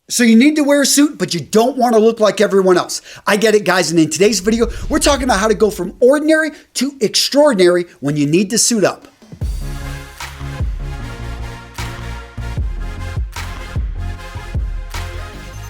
So you need to wear a suit, but you don't want to look like everyone else. I get it, guys. And in today's video, we're talking about how to go from ordinary to extraordinary when you need to suit up.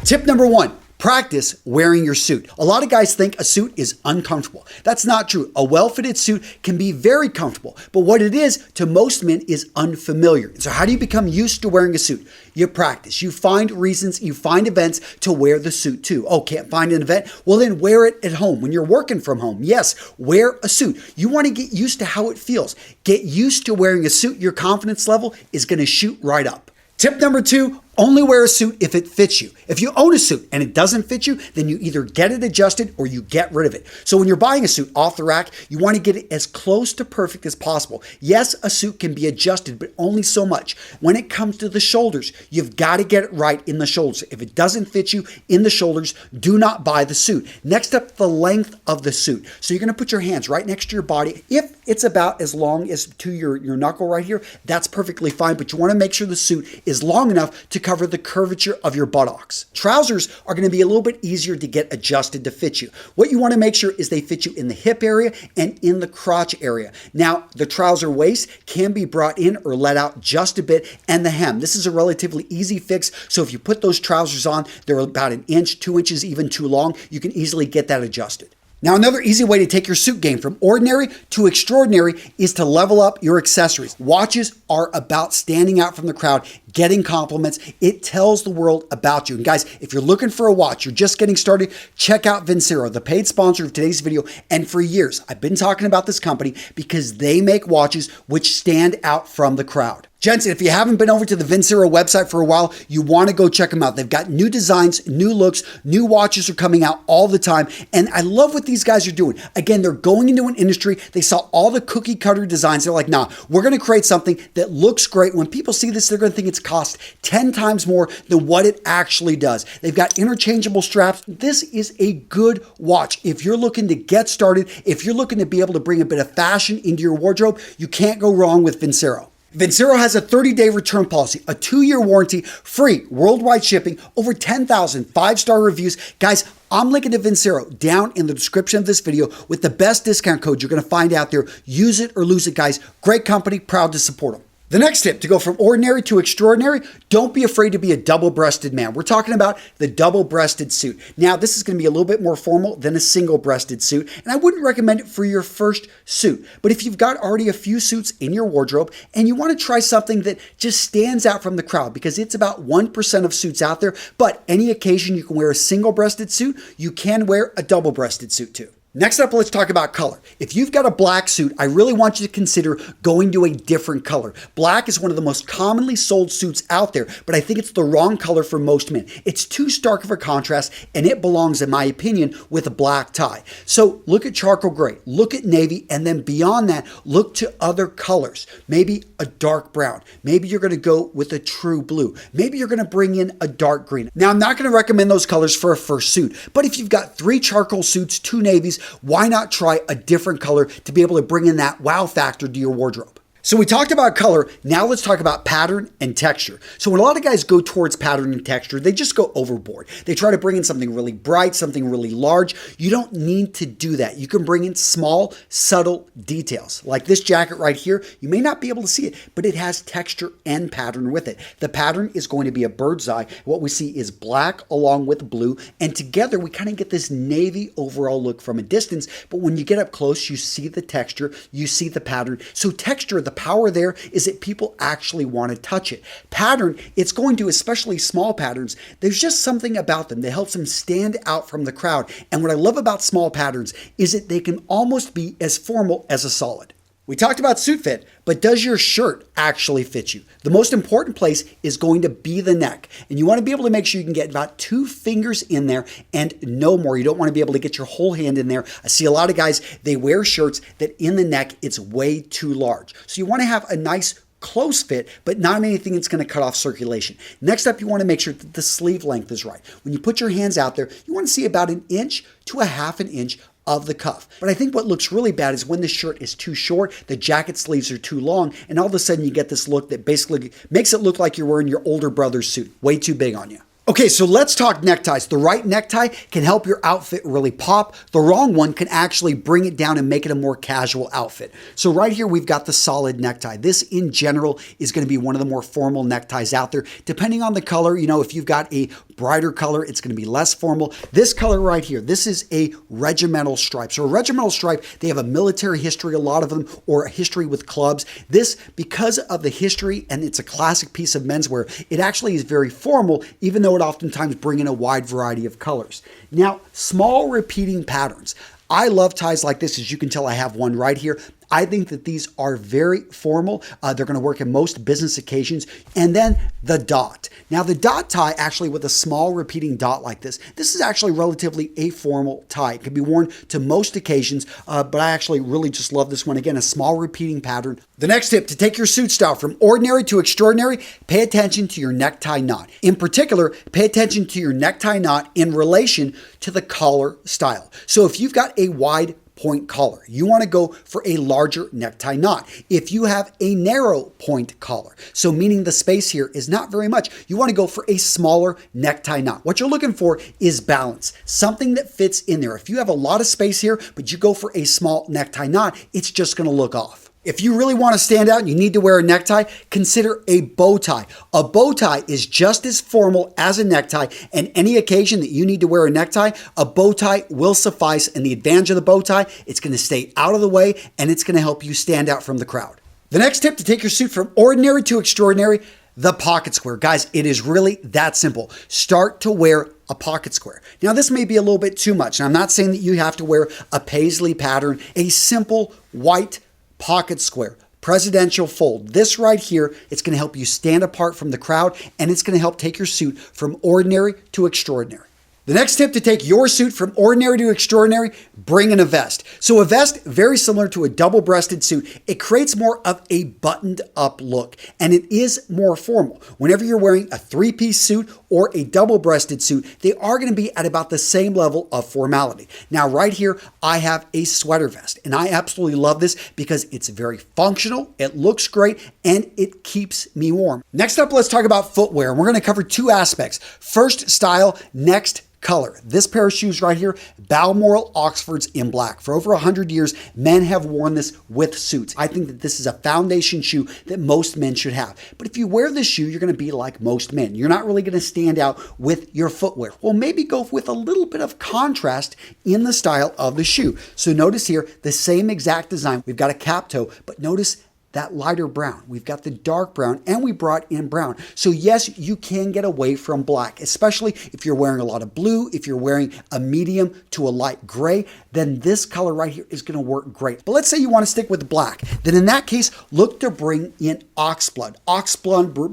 Tip number one. Practice wearing your suit. A lot of guys think a suit is uncomfortable. That's not true. A well-fitted suit can be very comfortable, but what it is to most men is unfamiliar. So how do you become used to wearing a suit? You practice. You find reasons, you find events to wear the suit to. Oh, can't find an event? Well, then wear it at home when you're working from home. Yes, wear a suit. You want to get used to how it feels. Get used to wearing a suit. Your confidence level is going to shoot right up. Tip number two, only wear a suit if it fits you. If you own a suit and it doesn't fit you, then you either get it adjusted or you get rid of it. So when you're buying a suit off the rack, you want to get it as close to perfect as possible. Yes, a suit can be adjusted, but only so much. When it comes to the shoulders, you've got to get it right in the shoulders. If it doesn't fit you in the shoulders, do not buy the suit. Next up, the length of the suit. So you're going to put your hands right next to your body. If it's about as long as to your knuckle right here, that's perfectly fine, but you want to make sure the suit is long enough to cover the curvature of your buttocks. Trousers are going to be a little bit easier to get adjusted to fit you. What you want to make sure is they fit you in the hip area and in the crotch area. Now, the trouser waist can be brought in or let out just a bit, and the hem. This is a relatively easy fix, so if you put those trousers on, they're about an inch, 2 inches, even too long, you can easily get that adjusted. Now, another easy way to take your suit game from ordinary to extraordinary is to level up your accessories. Watches are about standing out from the crowd, getting compliments. It tells the world about you. And guys, if you're looking for a watch, you're just getting started, check out Vincero, the paid sponsor of today's video. And for years, I've been talking about this company because they make watches which stand out from the crowd. Gents, if you haven't been over to the Vincero website for a while, you want to go check them out. They've got new designs, new looks, new watches are coming out all the time. And I love what these guys are doing. Again, they're going into an industry. They saw all the cookie cutter designs. They're like, nah, we're going to create something that looks great. When people see this, they're going to think it's cost 10 times more than what it actually does. They've got interchangeable straps. This is a good watch. If you're looking to get started, if you're looking to be able to bring a bit of fashion into your wardrobe, you can't go wrong with Vincero. Vincero has a 30-day return policy, a 2-year warranty, free worldwide shipping, over 10,000 5-star reviews. Guys, I'm linking to Vincero down in the description of this video with the best discount code you're going to find out there. Use it or lose it, guys. Great company, proud to support them. The next tip to go from ordinary to extraordinary, don't be afraid to be a double-breasted man. We're talking about the double-breasted suit. Now, this is going to be a little bit more formal than a single-breasted suit, and I wouldn't recommend it for your first suit. But if you've got already a few suits in your wardrobe and you want to try something that just stands out from the crowd, because it's about 1% of suits out there, but any occasion you can wear a single-breasted suit, you can wear a double-breasted suit too. Next up, let's talk about color. If you've got a black suit, I really want you to consider going to a different color. Black is one of the most commonly sold suits out there, but I think it's the wrong color for most men. It's too stark of a contrast, and it belongs, in my opinion, with a black tie. So look at charcoal gray, look at navy, and then beyond that, look to other colors. Maybe a dark brown. Maybe you're going to go with a true blue. Maybe you're going to bring in a dark green. Now, I'm not going to recommend those colors for a first suit, but if you've got 3 charcoal suits, 2 navies, why not try a different color to be able to bring in that wow factor to your wardrobe? So we talked about color, now let's talk about pattern and texture. So when a lot of guys go towards pattern and texture, they just go overboard. They try to bring in something really bright, something really large. You don't need to do that. You can bring in small, subtle details. Like this jacket right here, you may not be able to see it, but it has texture and pattern with it. The pattern is going to be a bird's eye. What we see is black along with blue, and together we kind of get this navy overall look from a distance, but when you get up close, you see the texture, you see the pattern. So texture, the power there is that people actually want to touch it. Pattern, it's going to, especially small patterns, there's just something about them that helps them stand out from the crowd. And what I love about small patterns is that they can almost be as formal as a solid. We talked about suit fit, but does your shirt actually fit you? The most important place is going to be the neck. And you want to be able to make sure you can get about 2 fingers in there and no more. You don't want to be able to get your whole hand in there. I see a lot of guys, they wear shirts that in the neck, it's way too large. So you want to have a nice close fit, but not anything that's going to cut off circulation. Next up, you want to make sure that the sleeve length is right. When you put your hands out there, you want to see about 1 inch to a half an inch of the cuff. But I think what looks really bad is when the shirt is too short, the jacket sleeves are too long, and all of a sudden you get this look that basically makes it look like you're wearing your older brother's suit. Way too big on you. Okay, so let's talk neckties. The right necktie can help your outfit really pop. The wrong one can actually bring it down and make it a more casual outfit. So right here, we've got the solid necktie. This in general is going to be one of the more formal neckties out there. Depending on the color, you know, if you've got a brighter color, it's going to be less formal. This color right here, this is a regimental stripe. So a regimental stripe, they have a military history, a lot of them, or a history with clubs. This, because of the history and it's a classic piece of menswear, it actually is very formal, even though it oftentimes bring in a wide variety of colors. Now, small repeating patterns. I love ties like this. As you can tell, I have one right here. I think that these are very formal. They're going to work in most business occasions. And then the dot. Now, the dot tie, actually with a small repeating dot like this is actually relatively a formal tie. It can be worn to most occasions, but I actually really just love this one. Again, a small repeating pattern. The next tip to take your suit style from ordinary to extraordinary, pay attention to your necktie knot. In particular, pay attention to your necktie knot in relation to the collar style. So if you've got a wide point collar, you want to go for a larger necktie knot. If you have a narrow point collar, so meaning the space here is not very much, you want to go for a smaller necktie knot. What you're looking for is balance, something that fits in there. If you have a lot of space here, but you go for a small necktie knot, it's just going to look off. If you really want to stand out and you need to wear a necktie, consider a bow tie. A bow tie is just as formal as a necktie, and any occasion that you need to wear a necktie, a bow tie will suffice. And the advantage of the bow tie, it's going to stay out of the way and it's going to help you stand out from the crowd. The next tip to take your suit from ordinary to extraordinary, the pocket square. Guys, it is really that simple. Start to wear a pocket square. Now, this may be a little bit too much. And I'm not saying that you have to wear a paisley pattern, a simple white pocket square, presidential fold. This right here, it's going to help you stand apart from the crowd, and it's going to help take your suit from ordinary to extraordinary. The next tip to take your suit from ordinary to extraordinary, bring in a vest. So a vest, very similar to a double-breasted suit, it creates more of a buttoned up look, and it is more formal. Whenever you're wearing a three-piece suit or a double-breasted suit, they are going to be at about the same level of formality. Now, right here, I have a sweater vest, and I absolutely love this because it's very functional, it looks great, and it keeps me warm. Next up, let's talk about footwear. We're going to cover two aspects. First, style. Next, color. This pair of shoes right here, Balmoral Oxfords in black. For over 100 years, men have worn this with suits. I think that this is a foundation shoe that most men should have. But if you wear this shoe, you're going to be like most men. You're not really going to stand out with your footwear. Well, maybe go with a little bit of contrast in the style of the shoe. So notice here, the same exact design. We've got a cap toe, but notice that lighter brown. We've got the dark brown, and we brought in brown. So yes, you can get away from black, especially if you're wearing a lot of blue, if you're wearing a medium to a light gray, then this color right here is going to work great. But let's say you want to stick with black. Then in that case, look to bring in oxblood,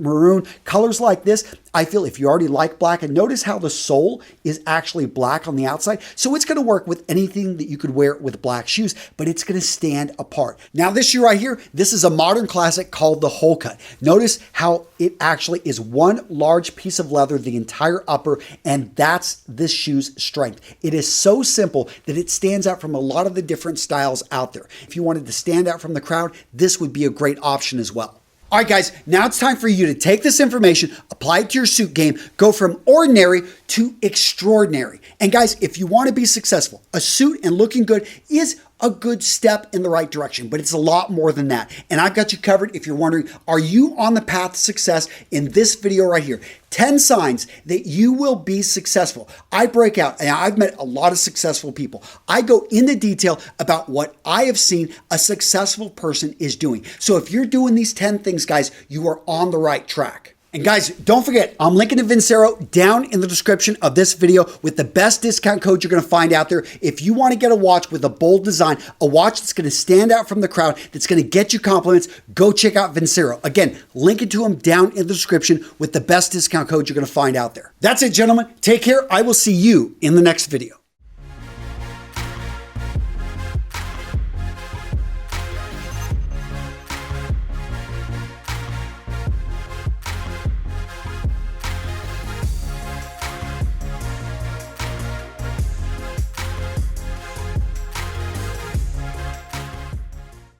maroon, colors like this. I feel if you already like black, and notice how the sole is actually black on the outside. So it's going to work with anything that you could wear with black shoes, but it's going to stand apart. Now this shoe right here, this is a modern classic called the Hole Cut. Notice how it actually is one large piece of leather, the entire upper, and that's this shoe's strength. It is so simple that it stands out from a lot of the different styles out there. If you wanted to stand out from the crowd, this would be a great option as well. All right, guys, now it's time for you to take this information, apply it to your suit game, go from ordinary to extraordinary. And guys, if you want to be successful, a suit and looking good is a good step in the right direction, but it's a lot more than that. And I've got you covered if you're wondering, are you on the path to success? In this video right here, 10 signs that you will be successful. I break out, and I've met a lot of successful people. I go into detail about what I have seen a successful person is doing. So if you're doing these 10 things, guys, you are on the right track. And guys, don't forget, I'm linking to Vincero down in the description of this video with the best discount code you're going to find out there. If you want to get a watch with a bold design, a watch that's going to stand out from the crowd, that's going to get you compliments, go check out Vincero. Again, link it to them down in the description with the best discount code you're going to find out there. That's it, gentlemen. Take care. I will see you in the next video.